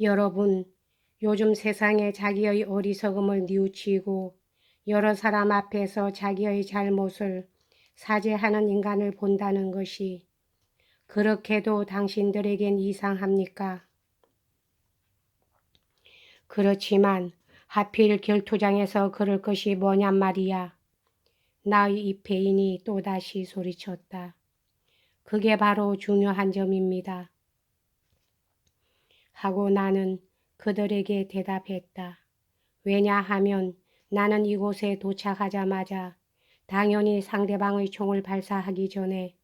여러분, 요즘 세상에 자기의 어리석음을 뉘우치고 여러 사람 앞에서 자기의 잘못을 사죄하는 인간을 본다는 것이 그렇게도 당신들에겐 이상합니까? 그렇지만 하필 결투장에서 그럴 것이 뭐냔 말이야. 나의 입회인이 또다시 소리쳤다. 그게 바로 중요한 점입니다. 하고 나는 그들에게 대답했다. 왜냐하면 나는 이곳에 도착하자마자 당연히 상대방의 총을 발사하기 전에,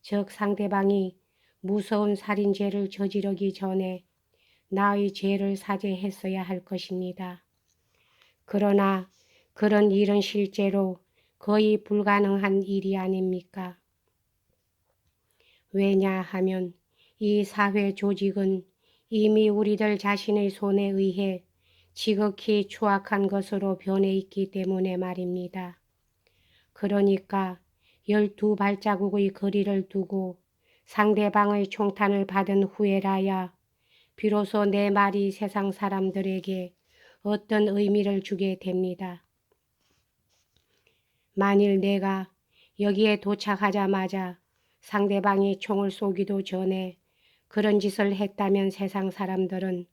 즉 상대방이 무서운 살인죄를 저지르기 전에 나의 죄를 사죄했어야 할 것입니다. 그러나 그런 일은 실제로 거의 불가능한 일이 아닙니까? 왜냐하면 이 사회 조직은 이미 우리들 자신의 손에 의해 지극히 추악한 것으로 변해 있기 때문에 말입니다. 그러니까 12발자국의 거리를 두고 상대방의 총탄을 받은 후에라야 비로소 내 말이 세상 사람들에게 어떤 의미를 주게 됩니다. 만일 내가 여기에 도착하자마자 상대방이 총을 쏘기도 전에 그런 짓을 했다면 세상 사람들은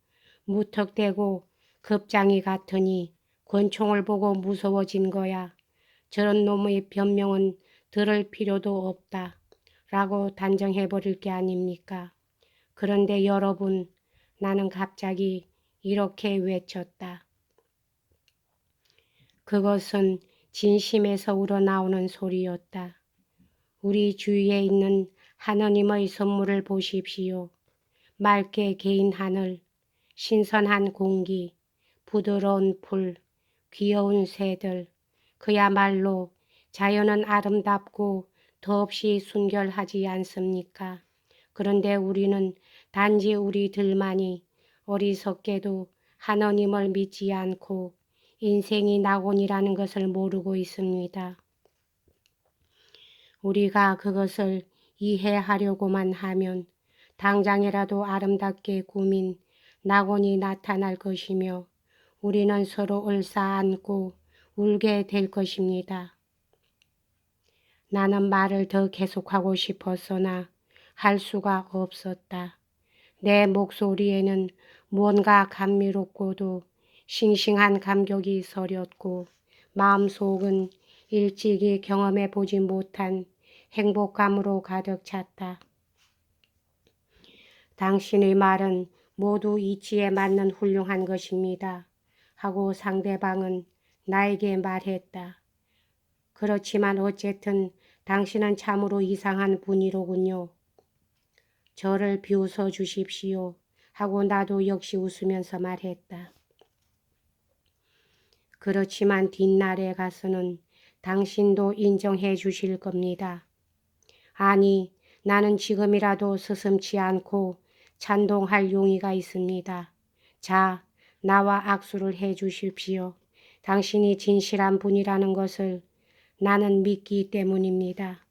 무턱대고 급장이 같으니 권총을 보고 무서워진 거야. 저런 놈의 변명은 들을 필요도 없다. 라고 단정해버릴 게 아닙니까? 그런데 여러분, 나는 갑자기 이렇게 외쳤다. 그것은 진심에서 우러나오는 소리였다. 우리 주위에 있는 하느님의 선물을 보십시오. 맑게 개인 하늘, 신선한 공기, 부드러운 풀, 귀여운 새들, 그야말로 자연은 아름답고 더없이 순결하지 않습니까? 그런데 우리는 단지 우리들만이 어리석게도 하느님을 믿지 않고 인생이 낙원이라는 것을 모르고 있습니다. 우리가 그것을 이해하려고만 하면 당장이라도 아름답게 꾸민 낙원이 나타날 것이며 우리는 서로 얼싸안고 울게 될 것입니다. 나는 말을 더 계속하고 싶었으나 할 수가 없었다. 내 목소리에는 뭔가 감미롭고도 싱싱한 감격이 서렸고 마음속은 일찍이 경험해 보지 못한 행복감으로 가득 찼다. 당신의 말은 모두 이치에 맞는 훌륭한 것입니다. 하고 상대방은 나에게 말했다. 그렇지만 어쨌든 당신은 참으로 이상한 분이로군요. 저를 비웃어 주십시오. 하고 나도 역시 웃으면서 말했다. 그렇지만 뒷날에 가서는 당신도 인정해 주실 겁니다. 아니, 나는 지금이라도 스슴치 않고 찬동할 용의가 있습니다. 자, 나와 악수를 해 주십시오. 당신이 진실한 분이라는 것을 나는 믿기 때문입니다.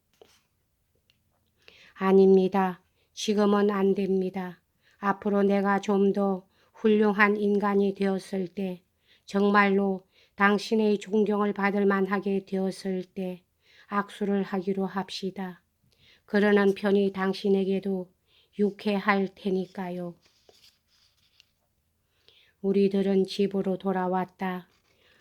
아닙니다. 지금은 안 됩니다. 앞으로 내가 좀 더 훌륭한 인간이 되었을 때, 정말로 당신의 존경을 받을 만하게 되었을 때 악수를 하기로 합시다. 그러는 편이 당신에게도 유쾌할 테니까요. 우리들은 집으로 돌아왔다.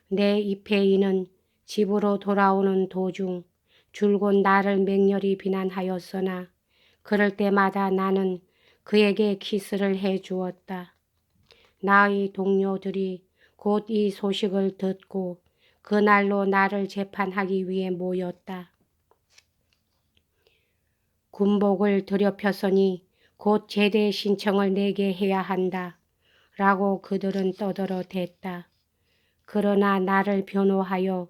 내 입회인은 집으로 돌아오는 도중 줄곧 나를 맹렬히 비난하였으나 그럴 때마다 나는 그에게 키스를 해 주었다. 나의 동료들이 곧 이 소식을 듣고 그날로 나를 재판하기 위해 모였다. 군복을 들여폈으니 곧 제대 신청을 내게 해야 한다. 라고 그들은 떠들어댔다. 그러나 나를 변호하여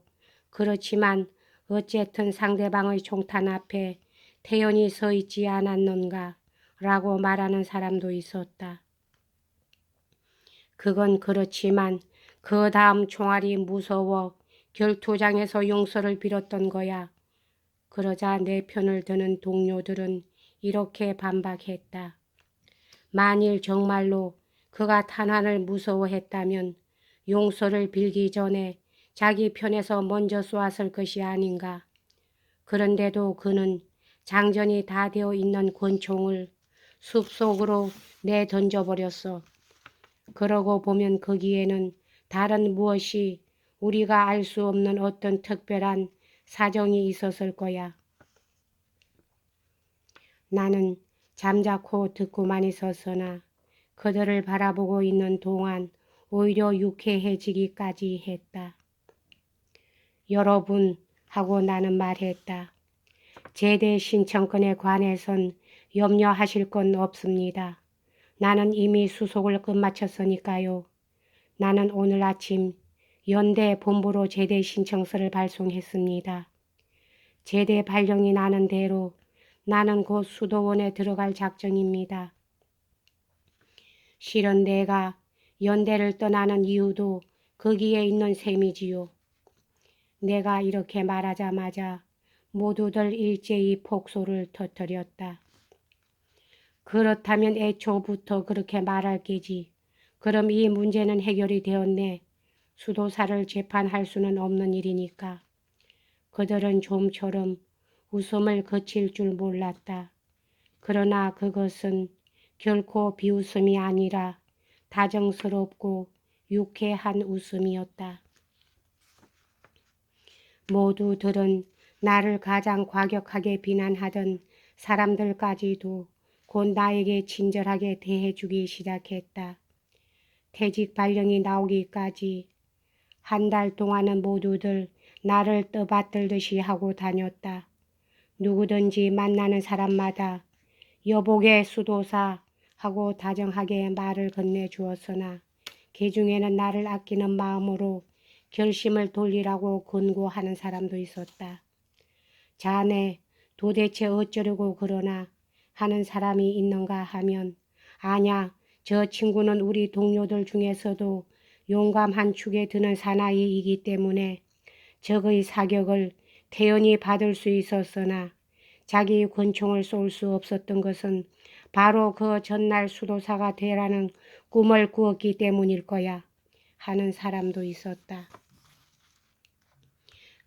그렇지만 어쨌든 상대방의 총탄 앞에 태연히 서 있지 않았는가 라고 말하는 사람도 있었다. 그건 그렇지만 그 다음 총알이 무서워 결투장에서 용서를 빌었던 거야. 그러자 내 편을 드는 동료들은 이렇게 반박했다. 만일 정말로 그가 탄환을 무서워했다면 용서를 빌기 전에 자기 편에서 먼저 쏘았을 것이 아닌가. 그런데도 그는 장전이 다 되어 있는 권총을 숲속으로 내던져버렸어. 그러고 보면 거기에는 다른 무엇이 우리가 알 수 없는 어떤 특별한 사정이 있었을 거야. 나는 잠자코 듣고만 있었으나 그들을 바라보고 있는 동안 오히려 유쾌해지기까지 했다. 여러분 하고 나는 말했다. 제대 신청권에 관해선 염려하실 건 없습니다. 나는 이미 수속을 끝마쳤으니까요. 나는 오늘 아침 연대 본부로 제대 신청서를 발송했습니다. 제대 발령이 나는 대로 나는 곧 수도원에 들어갈 작정입니다. 실은 내가 연대를 떠나는 이유도 거기에 있는 셈이지요. 내가 이렇게 말하자마자 모두들 일제히 폭소를 터뜨렸다. 그렇다면 애초부터 그렇게 말할 게지. 그럼 이 문제는 해결이 되었네. 수도사를 재판할 수는 없는 일이니까. 그들은 좀처럼 웃음을 그칠 줄 몰랐다. 그러나 그것은 결코 비웃음이 아니라 다정스럽고 유쾌한 웃음이었다. 모두들은 나를 가장 과격하게 비난하던 사람들까지도 곧 나에게 친절하게 대해주기 시작했다. 퇴직 발령이 나오기까지 한 달 동안은 모두들 나를 떠받들듯이 하고 다녔다. 누구든지 만나는 사람마다 여보게 수도사 하고 다정하게 말을 건네주었으나 그 중에는 나를 아끼는 마음으로 결심을 돌리라고 권고하는 사람도 있었다. 자네 도대체 어쩌려고 그러나 하는 사람이 있는가 하면 아냐, 저 친구는 우리 동료들 중에서도 용감한 축에 드는 사나이이기 때문에 적의 사격을 태연히 받을 수 있었으나 자기 권총을 쏠 수 없었던 것은 바로 그 전날 수도사가 되라는 꿈을 꾸었기 때문일 거야 하는 사람도 있었다.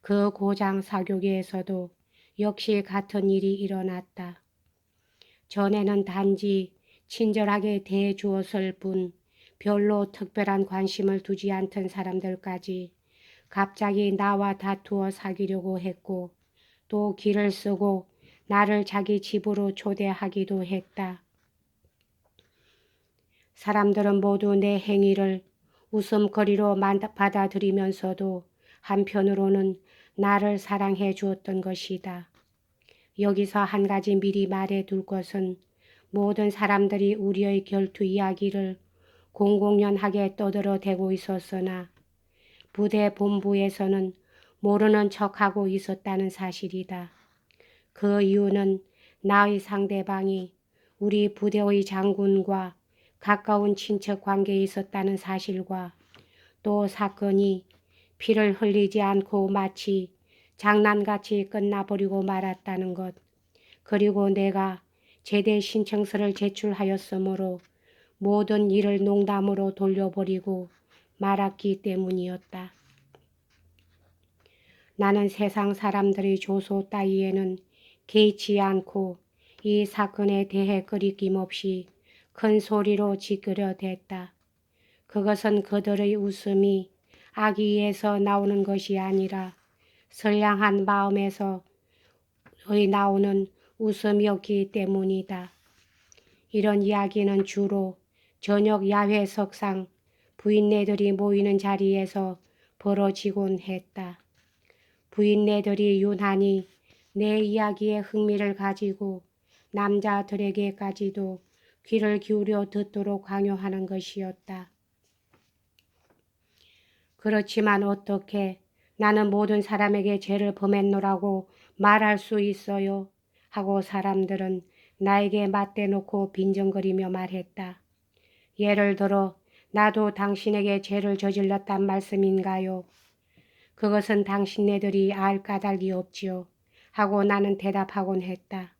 그 고장 사교계에서도 역시 같은 일이 일어났다. 전에는 단지 친절하게 대해주었을 뿐 별로 특별한 관심을 두지 않던 사람들까지 갑자기 나와 다투어 사귀려고 했고 또 길을 쓰고 나를 자기 집으로 초대하기도 했다. 사람들은 모두 내 행위를 웃음거리로 받아들이면서도 한편으로는 나를 사랑해 주었던 것이다. 여기서 한 가지 미리 말해 둘 것은 모든 사람들이 우리의 결투 이야기를 공공연하게 떠들어대고 있었으나 부대 본부에서는 모르는 척하고 있었다는 사실이다. 그 이유는 나의 상대방이 우리 부대의 장군과 가까운 친척 관계에 있었다는 사실과 또 사건이 피를 흘리지 않고 마치 장난같이 끝나버리고 말았다는 것, 그리고 내가 제대 신청서를 제출하였으므로 모든 일을 농담으로 돌려버리고 말았기 때문이었다. 나는 세상 사람들의 조소 따위에는 개의치 않고 이 사건에 대해 거리낌없이 큰 소리로 지그러댔다. 그것은 그들의 웃음이 악의에서 나오는 것이 아니라 선량한 마음에서 나오는 웃음이었기 때문이다. 이런 이야기는 주로 저녁 야회석상 부인네들이 모이는 자리에서 벌어지곤 했다. 부인네들이 유난히 내 이야기에 흥미를 가지고 남자들에게까지도 귀를 기울여 듣도록 강요하는 것이었다. 그렇지만 어떻게 나는 모든 사람에게 죄를 범했노라고 말할 수 있어요? 하고 사람들은 나에게 맞대놓고 빈정거리며 말했다. 예를 들어 나도 당신에게 죄를 저질렀단 말씀인가요? 그것은 당신네들이 알 까닭이 없지요. 하고 나는 대답하곤 했다.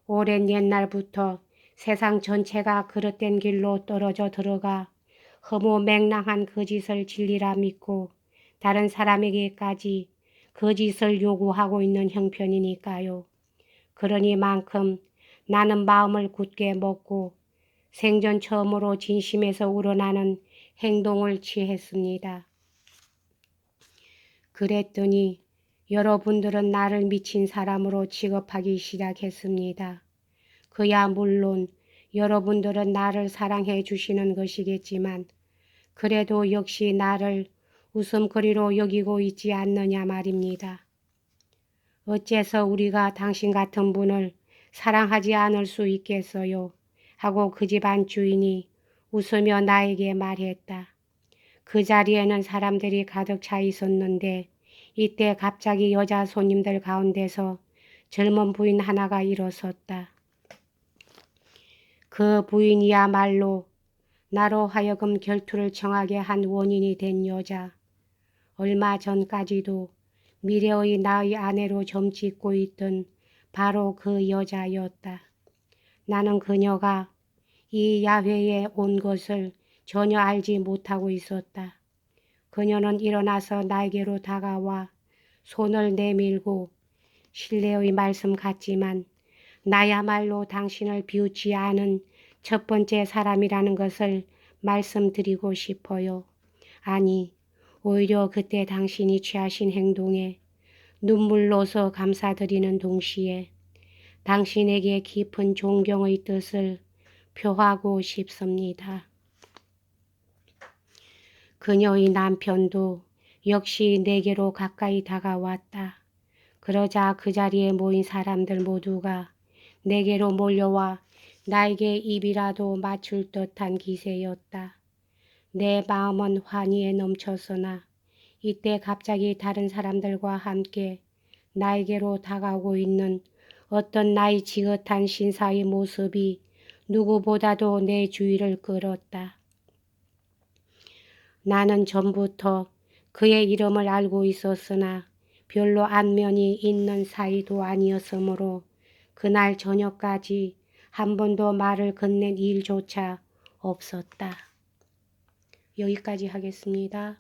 오랜 옛날부터 세상 전체가 그릇된 길로 떨어져 들어가 허무맹랑한 거짓을 진리라 믿고 다른 사람에게까지 거짓을 요구하고 있는 형편이니까요. 그러니만큼 나는 마음을 굳게 먹고 생전 처음으로 진심에서 우러나는 행동을 취했습니다. 그랬더니 여러분들은 나를 미친 사람으로 취급하기 시작했습니다. 그야 물론 여러분들은 나를 사랑해 주시는 것이겠지만 그래도 역시 나를 웃음거리로 여기고 있지 않느냐 말입니다. 어째서 우리가 당신 같은 분을 사랑하지 않을 수 있겠어요? 하고 그 집안 주인이 웃으며 나에게 말했다. 그 자리에는 사람들이 가득 차 있었는데 이때 갑자기 여자 손님들 가운데서 젊은 부인 하나가 일어섰다. 그 부인이야말로 나로 하여금 결투를 청하게 한 원인이 된 여자. 얼마 전까지도 미래의 나의 아내로 점찍고 있던 바로 그 여자였다. 나는 그녀가 이 야회에 온 것을 전혀 알지 못하고 있었다. 그녀는 일어나서 나에게로 다가와 손을 내밀고 신뢰의 말씀 같지만 나야말로 당신을 비웃지 않은 첫 번째 사람이라는 것을 말씀드리고 싶어요. 아니, 오히려 그때 당신이 취하신 행동에 눈물로서 감사드리는 동시에 당신에게 깊은 존경의 뜻을 표하고 싶습니다. 그녀의 남편도 역시 내게로 가까이 다가왔다. 그러자 그 자리에 모인 사람들 모두가 내게로 몰려와 나에게 입이라도 맞출 듯한 기세였다. 내 마음은 환희에 넘쳤으나 이때 갑자기 다른 사람들과 함께 나에게로 다가오고 있는 어떤 나이 지긋한 신사의 모습이 누구보다도 내 주의를 끌었다. 나는 전부터 그의 이름을 알고 있었으나 별로 안면이 있는 사이도 아니었으므로 그날 저녁까지 한 번도 말을 건넨 일조차 없었다. 여기까지 하겠습니다.